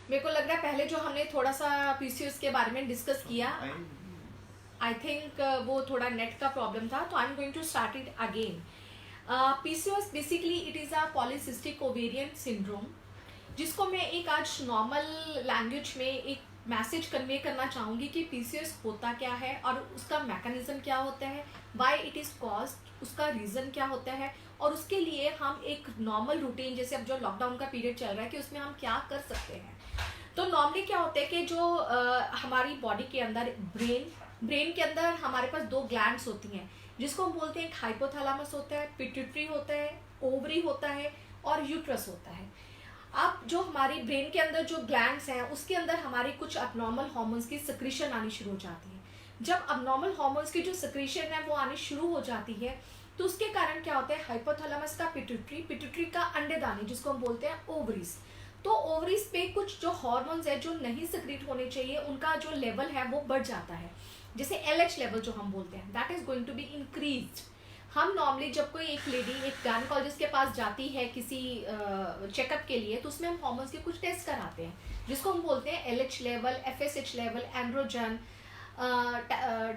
मेरे को लग रहा है पहले जो हमने थोड़ा सा पीसीओएस के बारे में डिस्कस किया, आई थिंक वो थोड़ा नेट का प्रॉब्लम था, तो I am going to start it again. PCOS basically it is a polycystic ovarian syndrome, जिसको मैं एक आज नॉर्मल लैंग्वेज में एक मैसेज कन्वे करना चाहूँगी कि पीसीओएस होता क्या है और उसका मैकेनिज्म क्या होता है, व्हाई इट इज़ कॉज्ड, उसका रीज़न क्या होता है, और उसके लिए हम एक नॉर्मल रूटीन, जैसे अब जो लॉकडाउन का पीरियड चल रहा है, कि उसमें हम क्या कर सकते हैं. तो नॉर्मली क्या होता है कि जो हमारी बॉडी के अंदर ब्रेन के अंदर हमारे पास दो ग्लैंड्स होती हैं, जिसको हम बोलते हैं, एक हाइपोथैलेमस होता है, पिट्यूटरी होता है, ओवरी होता है और यूट्रस होता है. अब जो हमारी ब्रेन के अंदर जो ग्लैंड्स हैं, उसके अंदर हमारी कुछ अबनॉर्मल हार्मोन्स की सिक्रीशन आनी शुरू हो जाती है. जब अबनॉर्मल हार्मोन्स की जो सिक्रीशन है वो आनी शुरू हो जाती है, तो उसके कारण क्या होता है, हाइपोथैलेमस का पिट्यूटरी का अंडेदानी, जिसको हम बोलते हैं ओवरीज, तो ओवरीज पे कुछ जो हार्मोन्स है जो नहीं सिक्रीट होने चाहिए, उनका जो लेवल है वो बढ़ जाता है. जैसे एलएच लेवल जो हम बोलते हैं, that is going to be increased. हम नॉर्मली जब कोई एक लेडी एक गायनेकोलॉजिस्ट के पास जाती है किसी चेकअप के लिए, तो उसमें हम हार्मोन्स के कुछ टेस्ट कराते हैं, जिसको हम बोलते हैं LH level, FSH level, androgen,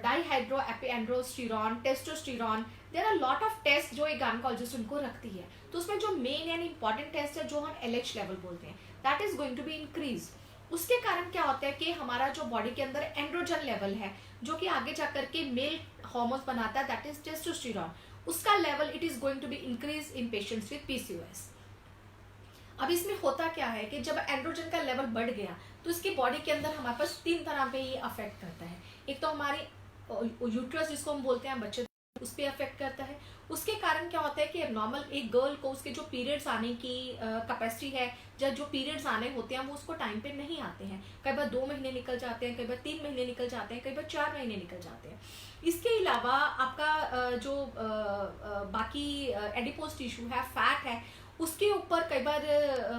dehydroepiandrosterone, testosterone. There are lot of test जो एक गायनेकोलॉजिस्ट उनको रखती है. तो उसमें जो मेन एंड इंपॉर्टेंट टेस्ट है, जो हम एलएच लेवल बोलते हैं, that is going to be increase. उसके कारण क्या होता है कि हमारा जो बॉडी के अंदर एंड्रोजन लेवल है, जो कि आगे जाकर के मेल हार्मोन्स बनाता है, दैट इज टेस्टोस्टेरॉन, उसका level it is going to be increase in patients with PCOS. अब इसमें होता क्या है कि जब एंड्रोजन का लेवल बढ़ गया, तो इसकी बॉडी के अंदर हमारे पास तीन तरह पे ये अफेक्ट करता है. एक तो हमारी यूट्रस, जिसको हम बोलते हैं बच्चे, उस पर अफेक्ट करता है. उसके कारण क्या होता है कि नॉर्मल एक गर्ल को उसके जो पीरियड्स आने की कैपेसिटी है, जब जो पीरियड्स आने होते हैं वो उसको टाइम पे नहीं आते हैं. कई बार 2 महीने निकल जाते हैं, कई बार 3 महीने निकल जाते हैं, कई बार 4 महीने निकल जाते हैं. इसके अलावा आपका जो बाकी एडिपोज टिश्यू है, फैट है, उसके ऊपर कई बार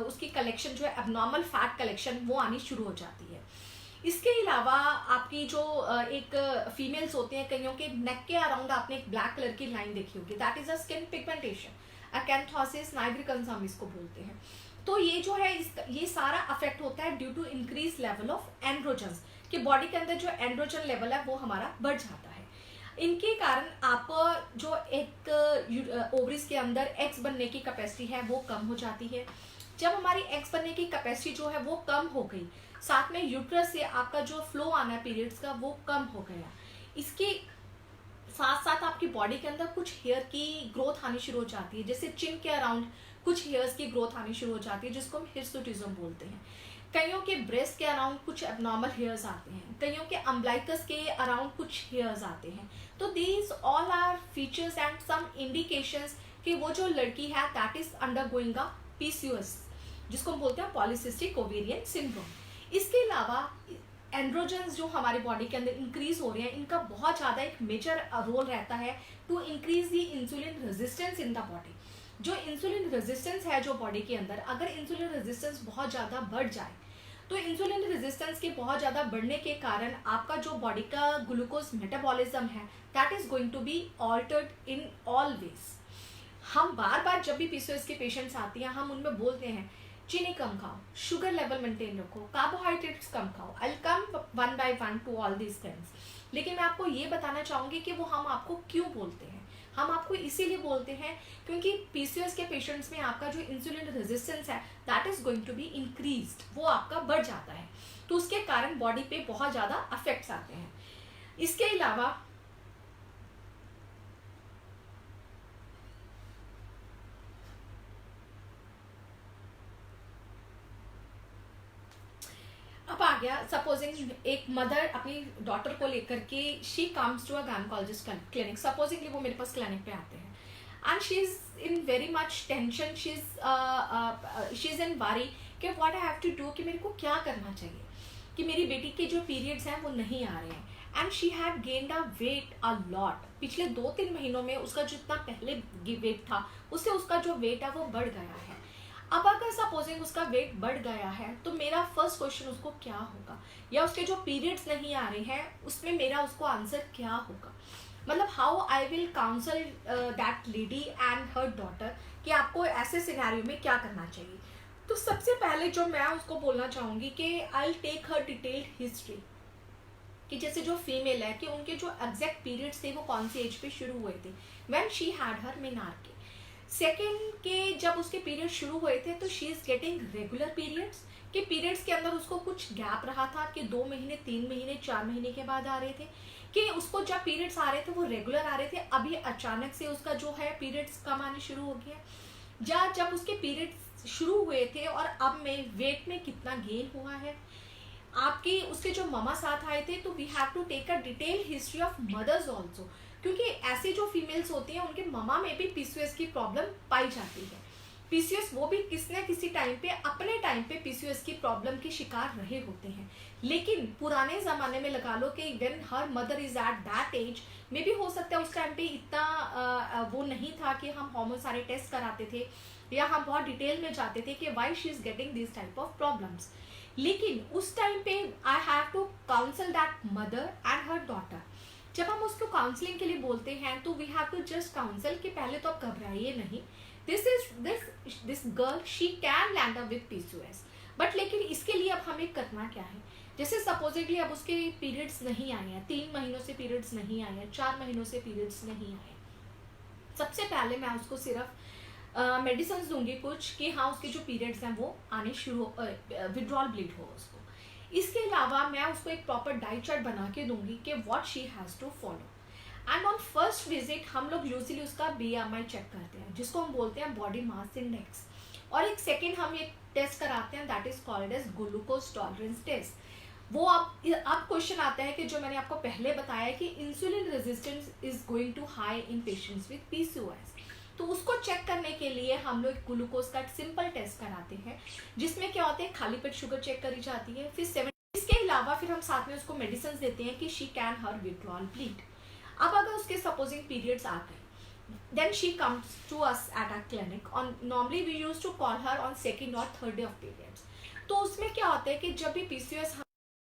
उसकी कलेक्शन जो है, एबनॉर्मल फैट कलेक्शन, वो आनी शुरू हो जाती है. इसके अलावा आपकी जो एक फीमेल्स होते हैं, कईयों के नेक के अराउंड आपने एक ब्लैक कलर की लाइन देखी होगी, that is a skin pigmentation, acanthosis nigricans हम इसको बोलते हैं. तो ये जो है ये सारा अफेक्ट होता है due to increase level of androgens, कि बॉडी के अंदर जो एंड्रोजन लेवल है वो हमारा बढ़ जाता है. इनके कारण आप जो एक ओवरीज के अंदर एग्स बनने की कैपेसिटी है वो कम हो जाती है. जब हमारी एग्स बनने की कैपेसिटी जो है वो कम हो गई, साथ में यूट्रस से आपका जो फ्लो आना है पीरियड्स का वो कम हो गया. इसके साथ साथ आपकी बॉडी के अंदर कुछ हेयर की ग्रोथ आनी शुरू हो जाती है, जैसे चिन के अराउंड कुछ हेयर्स की ग्रोथ आनी शुरू हो जाती है, जिसको हम हिर्सुटिज्म बोलते हैं. कईयों के ब्रेस्ट के अराउंड कुछ एबनॉर्मल हेयर्स आते हैं, कईयों के अम्बलाइकस के अराउंड कुछ हेयर्स आते हैं. तो these all are features and some indications कि वो जो लड़की है that is undergoing a PCOS, जिसको हम बोलते हैं पॉलीसिस्टिक ओवेरियन सिंड्रोम. इसके अलावा एंड्रोजन्स जो हमारी बॉडी के अंदर इंक्रीज हो रहे हैं, इनका बहुत ज़्यादा एक मेजर रोल रहता है to increase the insulin resistance in the body. जो इंसुलिन रेजिस्टेंस है जो बॉडी के अंदर, अगर इंसुलिन रेजिस्टेंस बहुत ज़्यादा बढ़ जाए, तो इंसुलिन रेजिस्टेंस के बहुत ज़्यादा बढ़ने के कारण आपका जो बॉडी का ग्लूकोज मेटाबॉलिज्म है, that is going to be altered in all ways. हम बार बार जब भी पीसीओएस के पेशेंट्स आती हैं, हम उनमें बोलते हैं चीनी कम खाओ, शुगर लेवल मेंटेन रखो, कार्बोहाइड्रेट्स कम खाओ. I will come one by one two all these things. लेकिन मैं आपको ये बताना चाहूँगी कि वो हम आपको क्यों बोलते हैं. हम आपको इसीलिए बोलते हैं क्योंकि पीसीओएस के पेशेंट्स में आपका जो इंसुलिन रेजिस्टेंस है that is going to be increased, वो आपका बढ़ जाता है. तो उसके कारण बॉडी पे बहुत ज़्यादा अफेक्ट्स आते हैं. इसके अलावा अब आ गया, सपोजिंग एक मदर अपनी डॉटर को लेकर के she comes to a gynaecologist clinic. Supposingly वो मेरे पास क्लिनिक पे आते हैं and she is in very much tension, she is in worry कि what I have to do, कि मेरे को क्या करना चाहिए, कि मेरी बेटी के जो पीरियड्स हैं वो नहीं आ रहे हैं. And she had gained a weight a lot. पिछले 2-3 महीनों में उसका जितना पहले वेट था, उससे उसका जो वेट है वो बढ़ गया है. अब अगर सपोजिंग उसका वेट बढ़ गया है, तो मेरा फर्स्ट क्वेश्चन उसको क्या होगा, या उसके जो पीरियड्स नहीं आ रहे हैं उसमें मेरा उसको आंसर क्या होगा. मतलब how I will counsel that lady and her daughter कि आपको ऐसे सिनेरियो में क्या करना चाहिए. तो सबसे पहले जो मैं उसको बोलना चाहूँगी कि I take her detailed history, कि जैसे जो फीमेल है कि उनके जो एग्जैक्ट पीरियड्स थे वो कौन सी एज पे शुरू हुए थे when she had her menarche. Second के जब उसके पीरियड शुरू हुए थे तो she is getting regular periods, कि पीरियड्स के अंदर उसको कुछ गैप रहा था कि 2 महीने 3 महीने 4 महीने के बाद आ रहे थे, कि उसको जब पीरियड्स आ रहे थे वो रेगुलर आ रहे थे, अभी अचानक से उसका जो है पीरियड्स कम आने शुरू हो गया, या जब उसके पीरियड्स शुरू हुए थे और अब में वेट में कितना गेन हुआ है, आपके उसके जो मामा साथ आए थे, तो we have to take a detail history of mothers also, क्योंकि ऐसे जो फीमेल्स होती हैं उनके मामा में भी पीसीओएस की प्रॉब्लम पाई जाती है। पीसीओएस वो भी किसी न किसी टाइम पे अपने टाइम पे पीसीओएस की प्रॉब्लम के शिकार रहे होते हैं, लेकिन पुराने ज़माने में लगा लो कि when her mother is at that age, मे भी हो सकता है उस टाइम पे इतना वो नहीं था कि हम हार्मोन सारे टेस्ट कराते थे या हम बहुत डिटेल में जाते थे कि why she is getting this type of problems, लेकिन उस टाइम पे I have to counsel that mother and her daughter. जब हम उसको काउंसलिंग के लिए बोलते हैं तो we have to just counsel कि पहले तो आप घबराइए नहीं, this girl she can land up with PCOS, but लेकिन इसके लिए अब हमें करना क्या है। जैसे सपोजिटली अब उसके पीरियड्स नहीं आए हैं, 3 महीनों से पीरियड्स नहीं आए हैं, 4 महीनों से पीरियड्स नहीं आए, सबसे पहले मैं उसको सिर्फ मेडिसिन दूंगी कुछ कि हाँ उसके जो पीरियड्स हैं वो आने शुरू, विड्रॉल ब्लीड हो उसको। इसके अलावा मैं उसको एक प्रॉपर डाइट चार्ट बना के दूंगी कि what she has to follow. And on first visit हम लोग यूजुअली उसका बीएमआई चेक करते हैं, जिसको हम बोलते हैं बॉडी मास इंडेक्स, और एक सेकेंड हम एक टेस्ट कराते हैं that is called as glucose tolerance test. वो अब क्वेश्चन आता है कि जो मैंने आपको पहले बताया कि insulin resistance is going to high in patients with PCOS, तो उसको चेक करने के लिए हम लोग ग्लूकोज का सिंपल टेस्ट कराते हैं, जिसमें क्या होता है खाली पेट शुगर चेक करी जाती है, फिर 7 इसके अलावा फिर हम साथ में उसको मेडिसिन देते हैं कि she can her withdrawal bleed. अब अगर उसके सपोजिंग पीरियड्स आ गए, then she comes to us at our clinic on normally we used to call her on second or third day of periods। तो उसमें क्या होता है कि जब भी पीसीओएस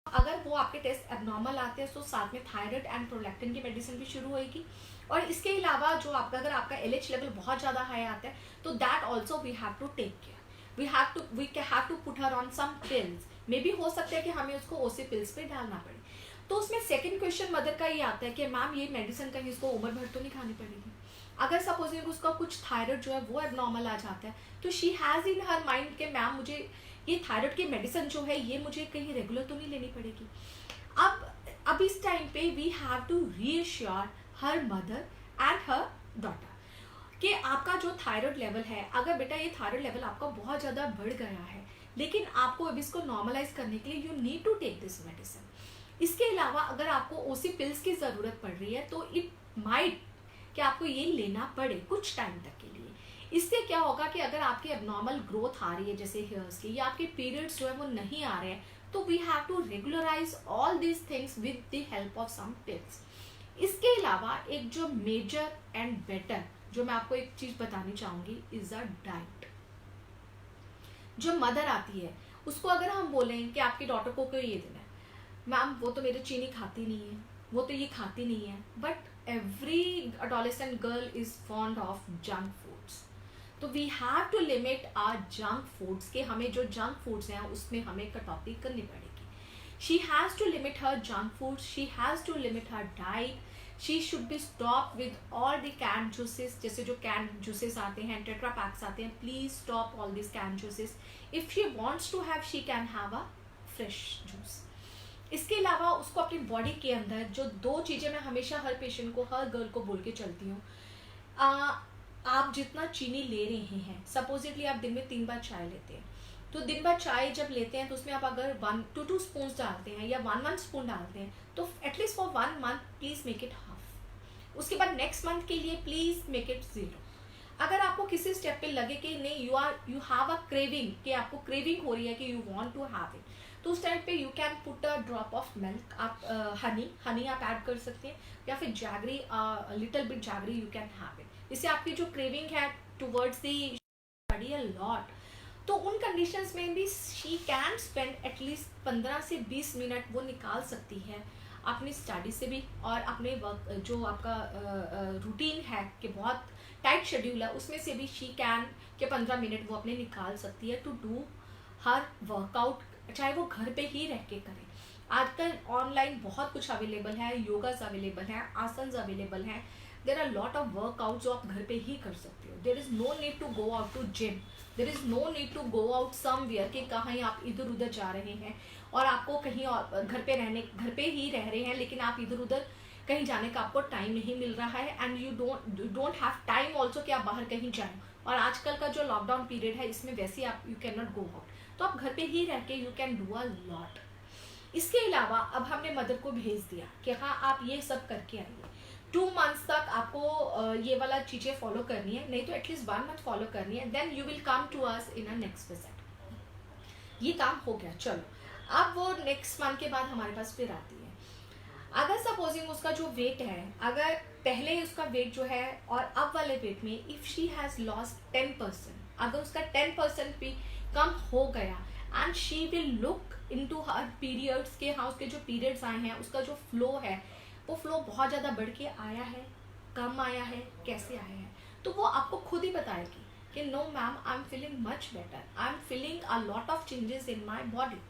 अगर वो आपके टेस्ट एबनॉर्मल आते हैं तो साथ में थायराइड एंड प्रोलैक्टिन की मेडिसिन भी शुरू होगी, और इसके अलावा जो आपका अगर आपका एलएच लेवल बहुत ज़्यादा हाई आता है तो that also we have to take care, we have to put her on some pills, may be हो सकता है कि हमें उसको ओसी पिल्स पे डालना पड़े। तो उसमें सेकंड क्वेश्चन मदर का ये आता है कि मैम ये मेडिसिन कहीं इसको उम्र भर तो नहीं खानी पड़ेगी। अगर सपोजिंग उसका कुछ थायराइड जो है वो एबनॉर्मल आ जाता है तो she has in her mind कि मैम मुझे ये थायराइड की मेडिसिन जो है ये मुझे कहीं रेगुलर तो नहीं लेनी पड़ेगी। अब इस टाइम पे we have to reassure her mother and her daughter कि आपका जो थायराइड लेवल है, अगर बेटा ये थायराइड लेवल आपका बहुत ज़्यादा बढ़ गया है, लेकिन आपको अब इसको नॉर्मलाइज करने के लिए you need to take this medicine. इसके अलावा अगर आपको ओसी पिल्स की ज़रूरत पड़ रही है तो इट माइट कि आपको ये लेना पड़े कुछ टाइम तक के लिए। इससे क्या होगा कि अगर आपकी एबनॉर्मल ग्रोथ आ रही है जैसे हेयर्स की, या आपके पीरियड्स जो है वो नहीं आ रहे हैं, तो we have to regularize all these things with the help of some pills. इसके अलावा एक जो मेजर एंड बेटर जो मैं आपको एक चीज़ बतानी चाहूँगी इज अ डाइट। जो मदर आती है उसको अगर हम बोलें कि आपकी डॉटर को ये देना है, मैम वो तो मेरे चीनी खाती नहीं है, वो तो ये खाती नहीं है, but every adolescent girl is fond of junk foods, तो we have to limit our junk foods के हमें जो जंक फूड्स हैं उसमें हमें कटौती करनी पड़ेगी। She has to limit her junk foods, she has to limit her diet, she should be stop with all the can juices, जैसे जो कैन जूसेस आते हैं, टेट्रा पैक्स आते हैं, please stop all this can juices. If she wants to have she can have a fresh juice. इसके अलावा उसको अपनी बॉडी के अंदर जो 2 चीज़ें मैं हमेशा हर पेशेंट को हर गर्ल को बोल के चलती हूँ, आप जितना चीनी ले रहे हैं, सपोजिटली आप दिन में 3 बार चाय लेते हैं, तो दिन भर चाय जब लेते हैं तो उसमें आप अगर 1-2 स्पून डालते हैं या 1 स्पून डालते हैं तो at least for 1 month please make it half. उसके बाद नेक्स्ट मंथ के लिए प्लीज मेक इट 0। अगर आपको किसी स्टेप पे लगे कि नहीं यू हैव अ क्रेविंग, कि आपको क्रेविंग हो रही है कि you want to have it, तो उस टाइम पे you can put a drop of milk, आप हनी आप ऐड कर सकते हैं, या फिर jaggery, little bit jaggery you can have it. इससे आपकी जो क्रेविंग है टुवर्ड्स दी बड़ी अ लॉट, तो उन कंडीशंस में भी शी कैन स्पेंड एटलीस्ट 15 से 20 मिनट वो निकाल सकती है अपनी स्टडी से भी, और अपने वर्क जो आपका रूटीन है कि बहुत टाइट शेड्यूल है उसमें से भी शी कैन के 15 मिनट वो अपने निकाल सकती है टू डू हर वर्कआउट, चाहे वो घर पे ही रह के करे। आजकल ऑनलाइन बहुत कुछ अवेलेबल है, योगास अवेलेबल है, आसन्स अवेलेबल हैं, there are lot of workout जो आप घर पे ही कर सकते हो। There is no need to go out to gym, there is no need to go out somewhere कि कहीं आप इधर उधर जा रहे हैं और आपको कहीं और घर पे ही रह रहे हैं लेकिन आप इधर उधर कहीं जाने का आपको टाइम नहीं मिल रहा है and you don't have time also कि आप बाहर कहीं जाएं। और आजकल का जो लॉकडाउन पीरियड है इसमें वैसे आप you can not go out, तो आप घर पे ही रह के you can do a lot. इसके अलावा अब हमने मदर को भेज दिया कि हाँ आप ये सब करके आइए, 2 months तक आपको ये वाला चीज़ें फॉलो करनी है, नहीं तो एटलीस्ट 1 month फॉलो करनी है, then you will come to us in a next visit. ये काम हो गया, चलो अब वो नेक्स्ट मंथ के बाद हमारे पास फिर आती है। अगर सपोजिंग उसका जो वेट है, अगर पहले उसका वेट जो है और अब वाले वेट में इफ शी हैज़ लॉस्ट 10%, अगर उसका 10% भी कम हो गया and she will look into her periods के, हाँ उसके जो पीरियड्स आए हैं उसका जो फ्लो है वो फ्लो बहुत ज़्यादा बढ़ के आया है, कम आया है, कैसे आया है, तो वो आपको खुद ही बताएगी कि no ma'am I am feeling much better, I am feeling a lot of changes in my body.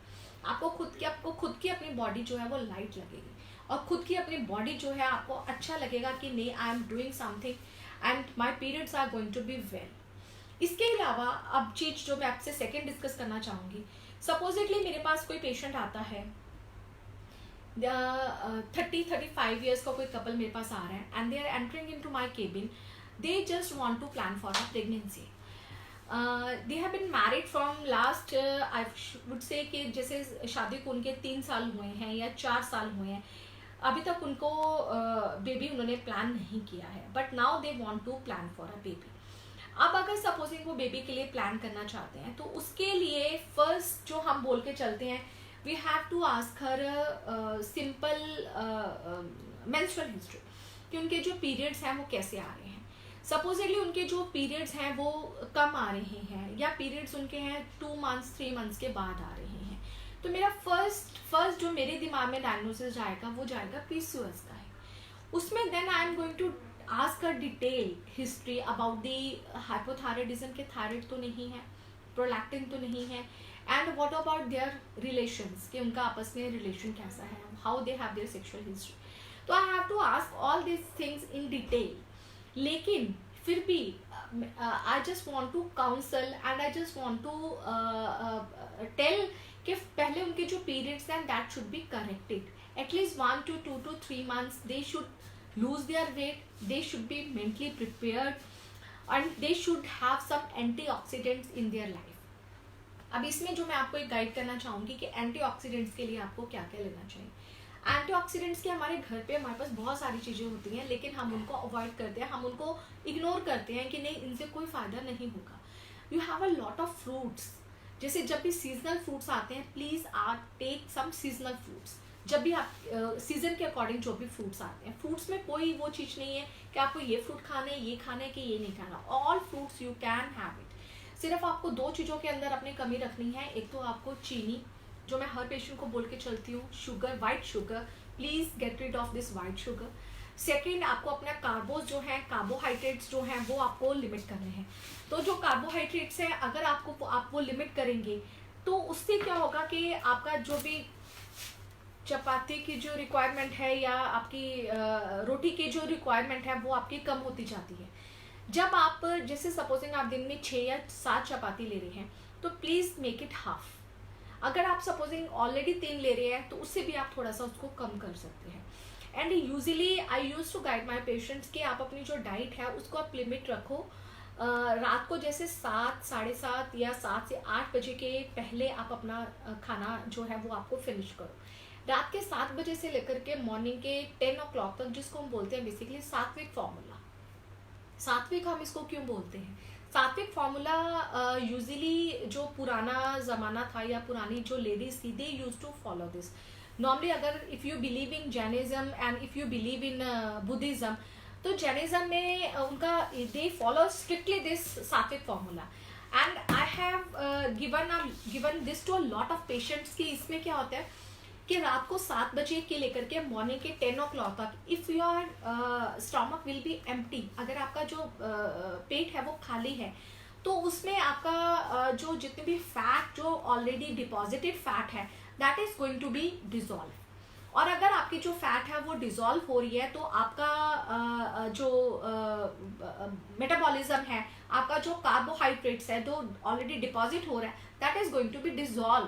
आपको खुद की अपनी बॉडी जो है वो लाइट लगेगी और खुद की अपनी बॉडी जो है आपको अच्छा लगेगा कि नहीं I am doing something and my periods are going to be well. इसके अलावा अब चीज जो मैं आपसे सेकेंड डिस्कस करना चाहूँगी, सपोजिटली मेरे पास कोई पेशेंट आता है 30-35 ईयर्स का कोई कपल मेरे पास आ रहा है and they are entering in to my cabin, they just want to plan for a pregnancy. They have been married from last I would say कि जैसे शादी को उनके 3 साल हुए हैं या 4 साल हुए हैं, अभी तक उनको बेबी उन्होंने प्लान नहीं किया है, but now they want to plan for a baby. अब अगर सपोजिंग वो बेबी के लिए प्लान करना चाहते हैं तो उसके लिए फर्स्ट जो हम बोल के चलते हैं we have to ask her simple menstrual history कि उनके जो पीरियड्स हैं वो कैसे आ रहे हैं। सपोजिटली उनके जो पीरियड्स हैं वो कम आ रहे हैं या पीरियड्स उनके हैं 2 months 3 months के बाद आ रहे हैं, तो मेरा फर्स्ट जो मेरे दिमाग में डायग्नोसिस जाएगा वो जाएगा पीसीओएस का है। उसमें then I am going to ask a detail history about the hypothyroidism के थायराइड तो नहीं है, प्रोलैक्टिन तो नहीं है, and what about their relations कि उनका आपस में रिलेशन कैसा है, how they have their sexual history. तो I have to ask all this things in detail, लेकिन फिर भी I just want to counsel and I just want to tell कि पहले उनके जो पीरियड्स हैं that should be corrected at least 1 to 2 to 3 months, they should lose their weight, they should be mentally prepared and they should have some antioxidants in their life। अब इसमें जो मैं आपको एक गाइड करना चाहूँगी कि एंटीऑक्सीडेंट्स के लिए आपको क्या क्या लेना चाहिए। एंटीऑक्सीडेंट्स के हमारे घर पे हमारे पास बहुत सारी चीज़ें होती हैं लेकिन हम उनको अवॉइड करते हैं, हम उनको इग्नोर करते हैं कि नहीं इनसे कोई फ़ायदा नहीं होगा। You have a lot of fruits, जैसे जब भी सीजनल फ्रूट्स आते हैं प्लीज़ आप टेक सम सीजनल फ्रूट्स। जब भी आप सीजन के अकॉर्डिंग जो भी फ्रूट्स आते हैं, फ्रूट्स में कोई वो चीज़ नहीं है कि आपको ये फ्रूट खाना है, ये खाना है कि ये नहीं खाना, all fruits you can have it. सिर्फ आपको 2 चीज़ों के अंदर अपनी कमी रखनी है, एक तो आपको चीनी, जो मैं हर पेशेंट को बोल के चलती हूँ, sugar, white sugar, please get rid of this white sugar. Second, आपको अपना कार्बोज जो है, कार्बोहाइड्रेट्स जो हैं वो आपको लिमिट करने हैं। तो जो कार्बोहाइड्रेट्स हैं अगर आप वो लिमिट करेंगे तो उससे क्या होगा कि आपका जो भी चपाती की जो रिक्वायरमेंट है या आपकी रोटी की जो रिक्वायरमेंट है वो आपकी कम होती जाती है। जब आप जैसे सपोजिंग आप दिन में 6 या 7 चपाती ले रहे हैं तो प्लीज़ मेक इट हाफ। अगर आप सपोजिंग ऑलरेडी 3 ले रहे हैं तो उससे भी आप थोड़ा सा उसको कम कर सकते हैं। And usually I use to guide my patients कि आप अपनी जो डाइट है उसको आप लिमिट रखो। रात को जैसे 7, 7:30 या 7 से 8 बजे के पहले आप अपना खाना जो है वो आपको फिनिश करो। रात के 7 बजे से लेकर के मॉर्निंग के 10 o'clock तक, जिसको हम बोलते हैं बेसिकली सात्विक फॉर्मूला। सात्विक हम इसको क्यों बोलते हैं? सात्विक फॉर्मूला यूजुअली जो पुराना ज़माना था या पुरानी जो लेडीज थी, they use to follow this. Normally अगर if you believe in Jainism and if you believe in Buddhism, तो जैनिज्म में उनका they follow strictly this sattvic formula. And I have given this to a lot of patients कि इसमें क्या होता है कि रात को 7 बजे के लेकर के मॉर्निंग के 10 ओ क्लॉक तक if your stomach will be empty, अगर आपका जो पेट है वो खाली है, तो उसमें आपका जो जितने भी फैट जो ऑलरेडी डिपॉजिटेड फैट है that is going to be dissolve. और अगर आपकी जो फैट है वो डिजॉल्व हो रही है तो आपका जो मेटाबॉलिज्म है, आपका जो कार्बोहाइड्रेट्स है जो ऑलरेडी डिपॉजिट हो रहा है that is going to be dissolve.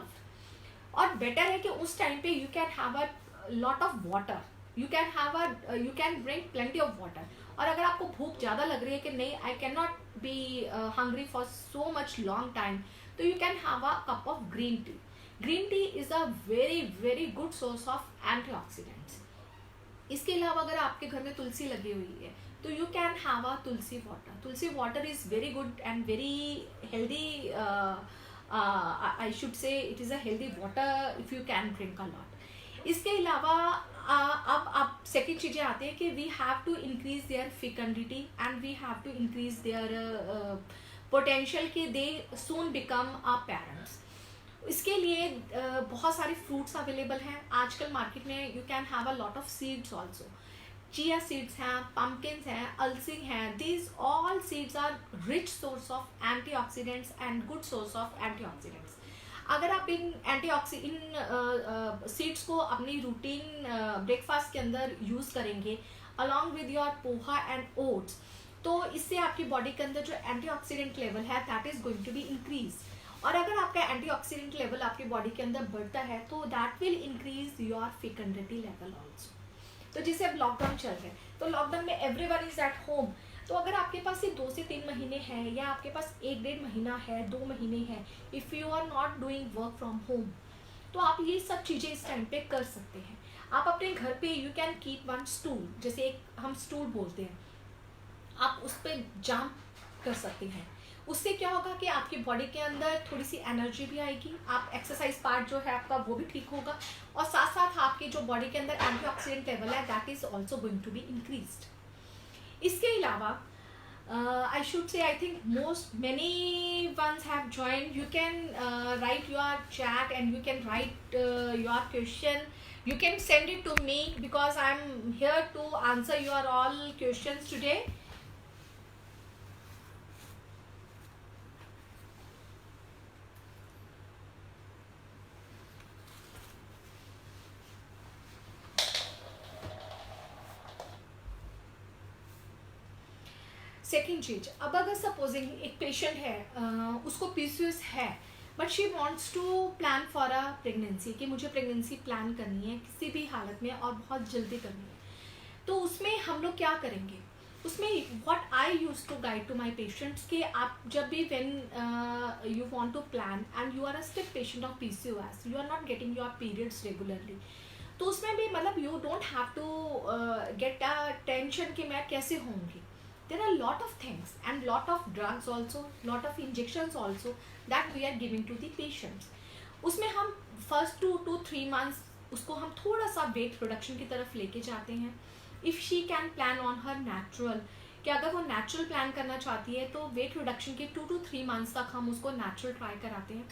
और बेटर है कि उस टाइम पे you can have a lot of water, you can drink plenty of water. और अगर आपको भूख ज़्यादा लग रही है कि नहीं I can not be hungry for so much long time, तो you can have a cup of green tea. Green tea is a very very good source of antioxidants. इसके अलावा अगर आपके घर में तुलसी लगी हुई है तो you can have a tulsi water. Tulsi water is very good and very healthy, I should say it is a healthy water if you can drink a lot. इसके अलावा अब सेकेंड चीज़ें आती है कि we have to increase their fecundity and we have to increase their potential कि they soon become a parents. इसके लिए बहुत सारे फ्रूट्स अवेलेबल हैं आजकल मार्केट में। You can have a lot of seeds also, chia seeds हैं, pumpkins हैं, अलसी हैं, these all seeds are rich source of antioxidants and good source of antioxidants. अगर आप इन सीड्स को अपनी रूटीन ब्रेकफास्ट के अंदर यूज़ करेंगे along with your poha and oats, तो इससे आपकी बॉडी के अंदर जो एंटीऑक्सीडेंट लेवल है that is going to be increase. और अगर आपका एंटीऑक्सीडेंट लेवल आपकी बॉडी के अंदर बढ़ता है तो that will increase your फेकंडिटी level also. तो जैसे अब लॉकडाउन चल रहा है तो लॉकडाउन में एवरीवन इज एट होम, तो अगर आपके पास ये 2 से 3 महीने हैं या आपके पास 1-1.5 महीना है, 2 महीने हैं, if you are not doing work from home, तो आप ये सब चीज़ें इस टाइम पे कर सकते हैं। आप अपने घर पे you can keep one stool, जैसे एक हम स्टूल बोलते हैं, आप उस पर जंप कर सकते हैं। उससे क्या होगा कि आपकी बॉडी के अंदर थोड़ी सी एनर्जी भी आएगी, आप एक्सरसाइज पार्ट जो है आपका वो भी ठीक होगा, और साथ साथ आपकी जो बॉडी के अंदर एंटीऑक्सीडेंट लेवल है that is also going to be increased. इसके अलावा I should say I think many ones have joined. You can write your chat and you can write your question. You can send it to me because I'm here to answer your all questions today. Second चीज, अब अगर supposing एक patient है उसको PCOS है but she wants to plan for a pregnancy, कि मुझे pregnancy plan करनी है किसी भी हालत में और बहुत जल्दी करनी है, तो उसमें हम लोग क्या करेंगे? उसमें what I use to guide to my patients कि आप जब भी when you want to plan and you are a still patient of PCOS, you are not getting your periods regularly, तो उसमें भी मतलब you don't have to get a tension कि मैं कैसे होंगी। There are lot of things and lot of drugs also, lot of injections also that we are giving to the patients. उसमें हम first 2 to 3 months उसको हम थोड़ा सा weight reduction की तरफ लेके जाते हैं। If she can plan on her natural, कि अगर वो natural plan करना चाहती है तो weight reduction के 2 to 3 months तक हम उसको natural try कराते हैं।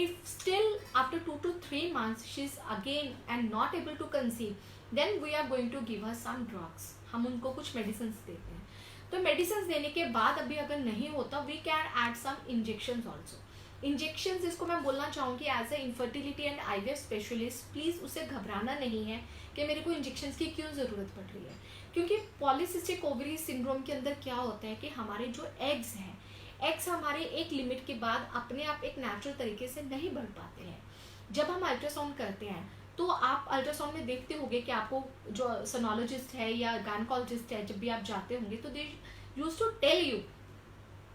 If still after 2 to 3 months she is again and not able to conceive, then we are going to give her some drugs. हम उनको कुछ medicines देते हैं। तो मेडिसिन देने के बाद अभी अगर नहीं होता we can add some injections also. Injections इसको मैं बोलना चाहूँगी as a infertility and IVF specialist, please उसे घबराना नहीं है कि मेरे को इंजेक्शंस की क्यों ज़रूरत पड़ रही है, क्योंकि पॉलीसिस्टिक ओवरी सिंड्रोम के अंदर क्या होता है कि हमारे जो एग्स हैं, एग्स हमारे एक लिमिट के बाद अपने आप एक नेचुरल तरीके से नहीं बढ़ पाते हैं। जब हम अल्ट्रासाउंड करते हैं तो आप अल्ट्रासाउंड में देखते होंगे कि आपको जो सोनोलॉजिस्ट है या गायनेकोलॉजिस्ट है, जब भी आप जाते होंगे तो they used to tell you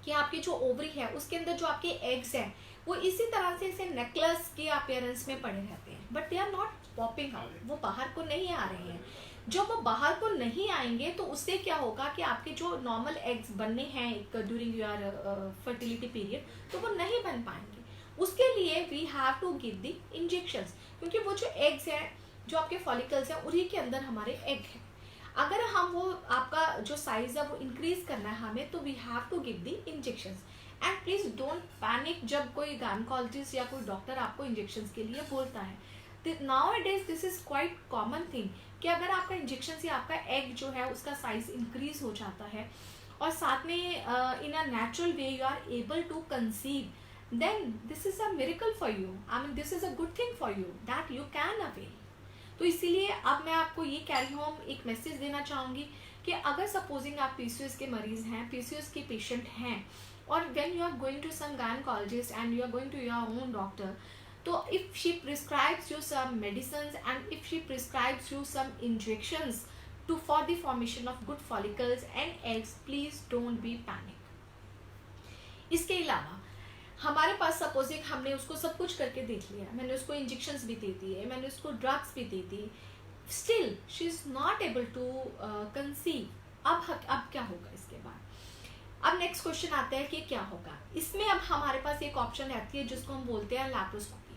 कि आपकी जो ओवरी है उसके अंदर जो आपके एग्स हैं वो इसी तरह से ऐसे नेकलेस के अपीयरेंस में पड़े रहते हैं, but they are not popping out, वो बाहर को नहीं आ रहे हैं। जब वो बाहर को नहीं आएंगे तो उससे क्या होगा कि आपके जो नॉर्मल एग्स बनने हैं ड्यूरिंग योर फर्टिलिटी पीरियड तो वो नहीं बन पाएंगे। उसके लिए we have to give the injections, क्योंकि वो जो एग्स हैं, जो आपके फॉलिकल्स हैं, उन्हीं के अंदर हमारे एग हैं। अगर हम वो आपका जो साइज है वो इंक्रीज करना है हमें, तो we have to give the injections. And please don't panic जब कोई गायनेकोलॉजिस्ट या कोई डॉक्टर आपको इंजेक्शंस के लिए बोलता है। Now it is this is quite common thing कि अगर आपका इंजेक्शन से आपका एग जो है उसका साइज इंक्रीज हो जाता है और साथ में in a natural way you are able to conceive, then this is a miracle for you, I mean this is a good thing for you that you can avail. तो इसीलिए अब मैं आपको ये कैरी होम एक message देना चाहूँगी कि अगर सपोजिंग आप पीसीओएस के मरीज हैं, पीसीओएस के पेशेंट हैं, और when you are going to some gynaecologist and you are going to your own doctor, तो if she prescribes you some medicines and if she prescribes you some injections to for the formation of good follicles and eggs, please don't be panic. इसके अलावा हमारे पास supposing हमने उसको सब कुछ करके देख लिया, मैंने उसको इंजेक्शंस भी दे दिए, मैंने उसको ड्रग्स भी दे दी, still she is not able to conceive. अब क्या होगा इसके बाद? अब नेक्स्ट क्वेश्चन आता है कि क्या होगा इसमें। अब हमारे पास एक ऑप्शन रहती है जिसको हम बोलते हैं लैप्रोस्कोपी।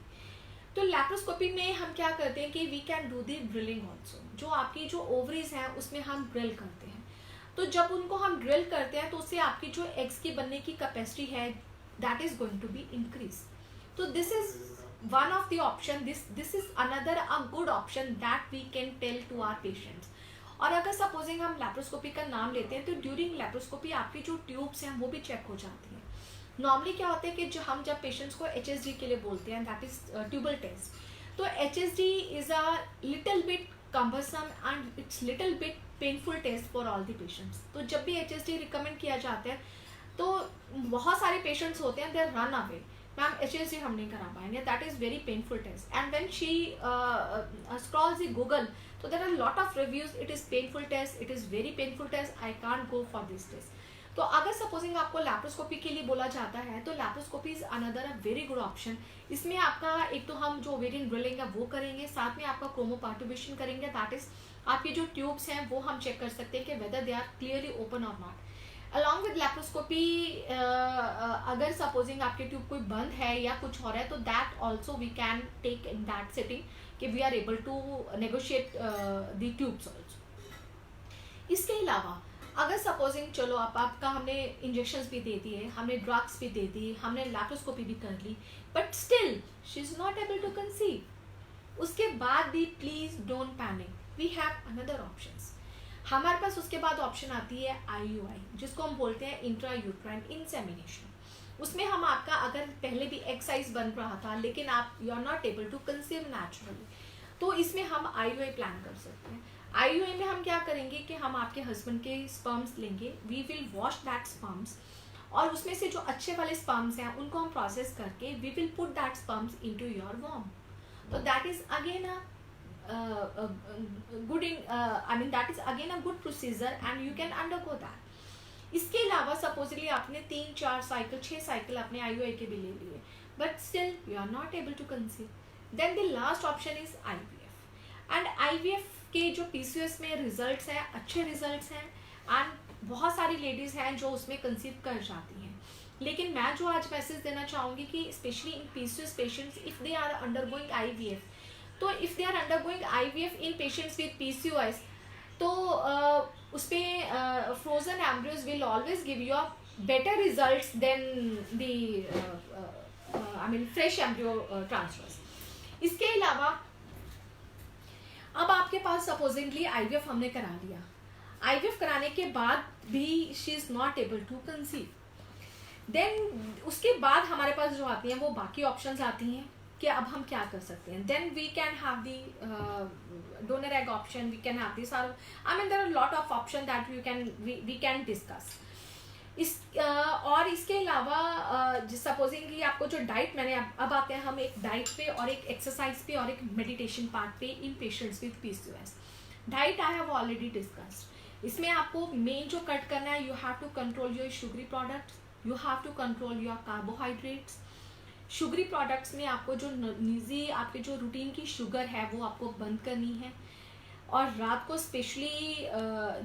तो लैप्रोस्कोपी में हम क्या करते हैं कि we can do the drilling also. जो आपकी जो ओवरीज हैं उसमें हम ड्रिल करते हैं, तो जब उनको हम ड्रिल करते हैं तो उससे आपकी जो एग्स की बनने की कैपेसिटी है that is going to be increased. So this is one of the option, this is another a good option that we can tell to our patients. और अगर सपोजिंग हम लैप्रोस्कोपी का नाम लेते हैं तो ड्यूरिंग लैप्रोस्कोपी आपकी जो ट्यूब्स हैं वो भी चेक हो जाती हैं। नॉर्मली क्या होता है कि जो हम जब पेशेंट्स को HSD के लिए बोलते हैं, दैट इज ट्यूबल टेस्ट, तो HSD is a little bit cumbersome and it's little bit painful test for all the patients. तो जब भी HSD रिकमेंड किया जाता है तो बहुत सारे पेशेंट्स होते हैं, they run away, ma'am HSD हम नहीं करा पाएंगे, that is very painful test. And when she scrolls the Google, तो there are lot of reviews, it is painful test, it is very painful test, I can't go for this test. तो अगर supposing आपको laparoscopy के लिए बोला जाता है तो laparoscopy is another a very good option. इसमें आपका एक तो हम जो ओवेरियन ड्रिलिंग है वो करेंगे, साथ में आपका क्रोमोपार्टुबेशन करेंगे, दैट इज आपकी जो ट्यूब्स हैं वो हम चेक कर सकते हैं कि whether they are clearly open और नॉट। अलॉन्ग विद लैप्रोस्कोपी अगर सपोजिंग आपके ट्यूब कोई बंद है या कुछ हो रहा है तो that also we can take in that setting कि we are able to negotiate the tubes also. इसके अलावा अगर सपोजिंग चलो आपका हमने इंजेक्शंस भी दे दिए, हमने ड्रग्स भी दे दी, हमने लैप्रोस्कोपी भी कर ली, but still she is not able to conceive, उसके बाद भी please don't panic, we have another options. हमारे पास उसके बाद ऑप्शन आती है IUI, जिसको हम बोलते हैं इंट्रा यूट्राइन इंसेमिनेशन। उसमें हम आपका अगर पहले भी एग साइज बन रहा था लेकिन आप you are not able to conceive naturally, तो इसमें हम IUI प्लान कर सकते हैं। IUI में हम क्या करेंगे कि हम आपके हस्बैंड के स्पर्म्स लेंगे, we will wash that sperms, और उसमें से जो अच्छे वाले स्पर्म्स हैं उनको हम प्रोसेस करके we will put that sperms into your वॉर्म। तो that is again a that is again a good procedure and you can undergo that। इसके अलावा सपोजली आपने 3-4 साइकिल 6 साइकिल अपने IUI के भी ले लिए, but still you are not able to conceive, then the last option is IVF। And IVF के जो PCOS में रिजल्ट्स हैं, अच्छे रिजल्ट्स हैं, एंड बहुत सारी लेडीज हैं जो उसमें कंसीव कर जाती हैं। लेकिन मैं जो आज मैसेज देना चाहूँगी कि specially in PCOS patients if they are undergoing IVF, तो if they are undergoing IVF in patients with PCOS, तो उस पर frozen embryos will always give you a better results than the fresh embryo transfers. इसके अलावा अब आपके पास supposedly IVF हमने करा लिया, IVF कराने के बाद भी she is not able to conceive, then उसके बाद हमारे पास जो आती हैं वो बाकी ऑप्शंस आती हैं कि अब हम क्या कर सकते हैं। Then we can have the donor egg option, we can have this, I mean there are lot of option that we can discuss. और इसके अलावा सपोजिंगली आपको जो डाइट, मैंने अब आते हैं हम एक डाइट पे और एक एक्सरसाइज पे और एक मेडिटेशन पार्ट पे in patients with PCOS। Diet I have already discussed. इसमें आपको मेन जो कट करना है, you have to control your sugary products, you have to control your carbohydrates. Sugary products में आपको जो निजी आपके जो रूटीन की शुगर है वो आपको बंद करनी है, और रात को स्पेशली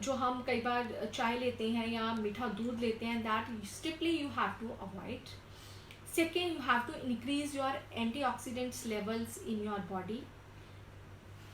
जो हम कई बार चाय लेते हैं या मीठा दूध लेते हैं, that strictly you have to avoid. Second, you have to increase your antioxidants levels in your body.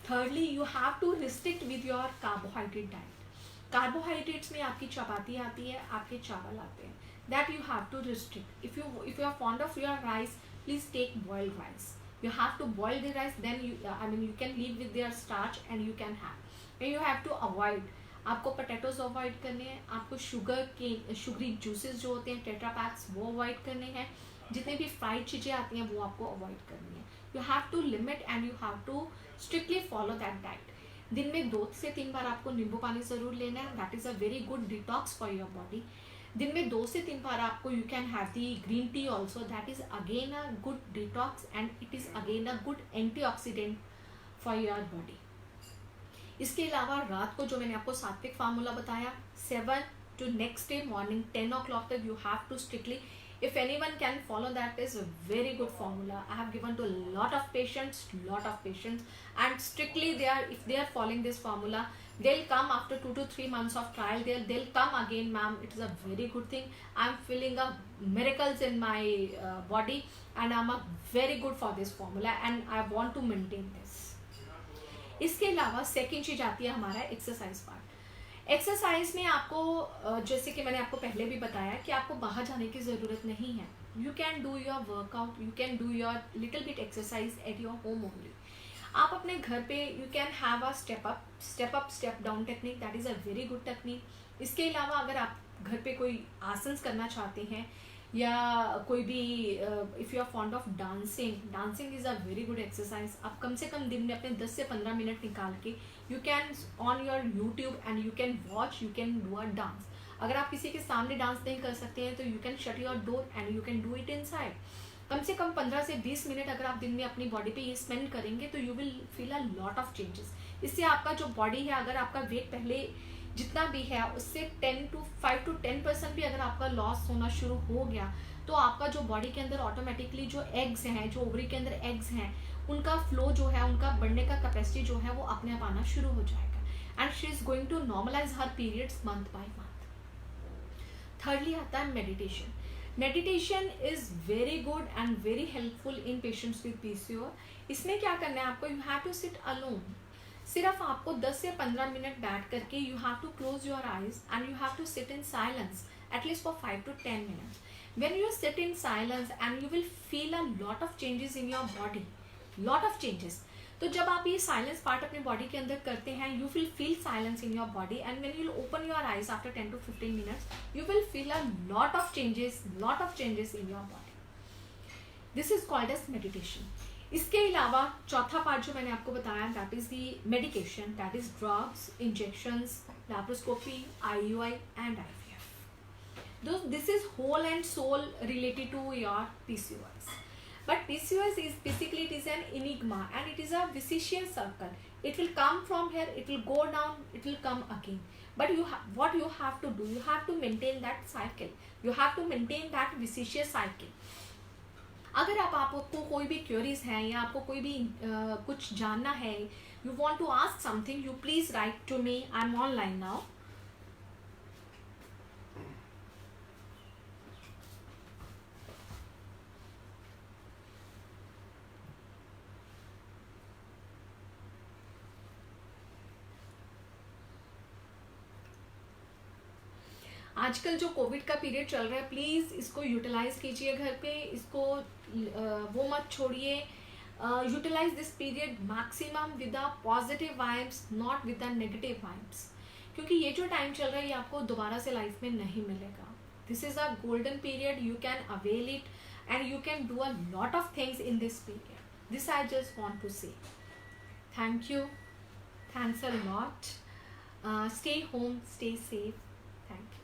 Thirdly, you have to restrict with your carbohydrate diet. Carbohydrates में आपकी चपाती आती है, आपके चावल आते हैं, that you have to restrict. If you are fond of your rice, please take boiled rice. You have to boil the rice, then you can leave with their starch and you can have. And you have to avoid, आपको potatoes avoid करने हैं, आपको sugary juices जो होते हैं tetra PACS वो avoid करने हैं, जितने भी फ्राइड चीज़ें आती हैं वो आपको अवॉइड करनी है. You have to limit and you have to strictly follow that diet. दिन में 2 से 3 बार आपको नींबू पानी ज़रूर लेना है. That is a very good detox for your body. दिन में 2 से 3 बार आपको you can have the green tea also. That is again a good detox and it is again a good antioxidant for your body. इसके अलावा रात को जो मैंने आपको सात्विक फार्मूला बताया, 7 to next day morning 10 o'clock तक you have to strictly, if anyone can follow that is a very good formula. I have given to a lot of patients, and strictly if they are following this formula, they'll come after 2 to 3 months of trial, they'll come again, ma'am, it is a very good thing, I'm feeling a miracles in my body and I'm a very good for this formula and I want to maintain this. इसके अलावा second चीज आती है हमारा exercise part. Exercise में आपको जैसे कि मैंने आपको पहले भी बताया कि आपको बाहर जाने की ज़रूरत नहीं है. You can do your workout, you can do your little bit exercise at your home only. आप अपने घर पे you can have a step up step down technique. That is a very good technique. इसके अलावा अगर आप घर पे कोई आसन्स करना चाहते हैं या कोई भी if you are fond of dancing is a very good exercise. आप कम से कम दिन में अपने 10 से 15 मिनट निकाल के you can on your YouTube and you can watch, you can do a dance. अगर आप किसी के सामने डांस नहीं कर सकते हैं तो you can shut your door and you can do it inside. कम से कम 15 से 20 मिनट अगर आप दिन में अपनी बॉडी पे ये स्पेंड करेंगे तो you will feel a lot of changes. इससे आपका जो बॉडी है, अगर आपका वेट पहले जितना भी है उससे 5 to 10% भी अगर आपका लॉस होना शुरू हो गया तो आपका जो बॉडी के अंदर ऑटोमेटिकली जो एग्स हैं, जो ओवरी के अंदर एग्स हैं, उनका फ्लो जो है, उनका बढ़ने का कैपेसिटी जो है वो अपने आप आना शुरू हो जाएगा. And she is going to normalise her periods month by month. Thirdly आता है meditation. Meditation is very good and very helpful in patients with PCO. इसमें क्या करना है आपको, you have to sit alone. सिर्फ आपको 10 से 15 मिनट बैठ करके you have to close your eyes and you have to sit in silence at least for 5 to 10 minutes. When you sit in silence and you will feel a lot of changes in your body, lot of changes. तो जब आप ये silence part अपने body के अंदर करते हैं, you will feel silence in your body and when you will open your eyes after 10 to 15 minutes, you will feel a lot of changes in your body. This is called as meditation. इसके अलावा चौथा part जो मैंने आपको बताया that is the medication, that is drugs, injections, laparoscopy, IUI and IVF. This is whole and soul related to your PCOS. But PCOS is basically, it is an enigma and it is a vicious circle. It will come from here, it will go down, it will come again. But what you have to do, you have to maintain that cycle. You have to maintain that vicious cycle. अगर आपको कोई भी queries हैं या आपको कोई भी कुछ जानना है, you want to ask something, you please write to me. I'm online now. आजकल जो कोविड का पीरियड चल रहा है, प्लीज़ इसको यूटिलाइज कीजिए घर पे. इसको वो मत छोड़िए. Utilise this period maximum with a positive vibes, not with a negative vibes. क्योंकि ये जो टाइम चल रहा है ये आपको दोबारा से लाइफ में नहीं मिलेगा. This is a golden period. You can avail it and you can do a lot of things in this period. This I just want to say. Thank you. Thanks a lot. Stay home, stay safe. Thank you.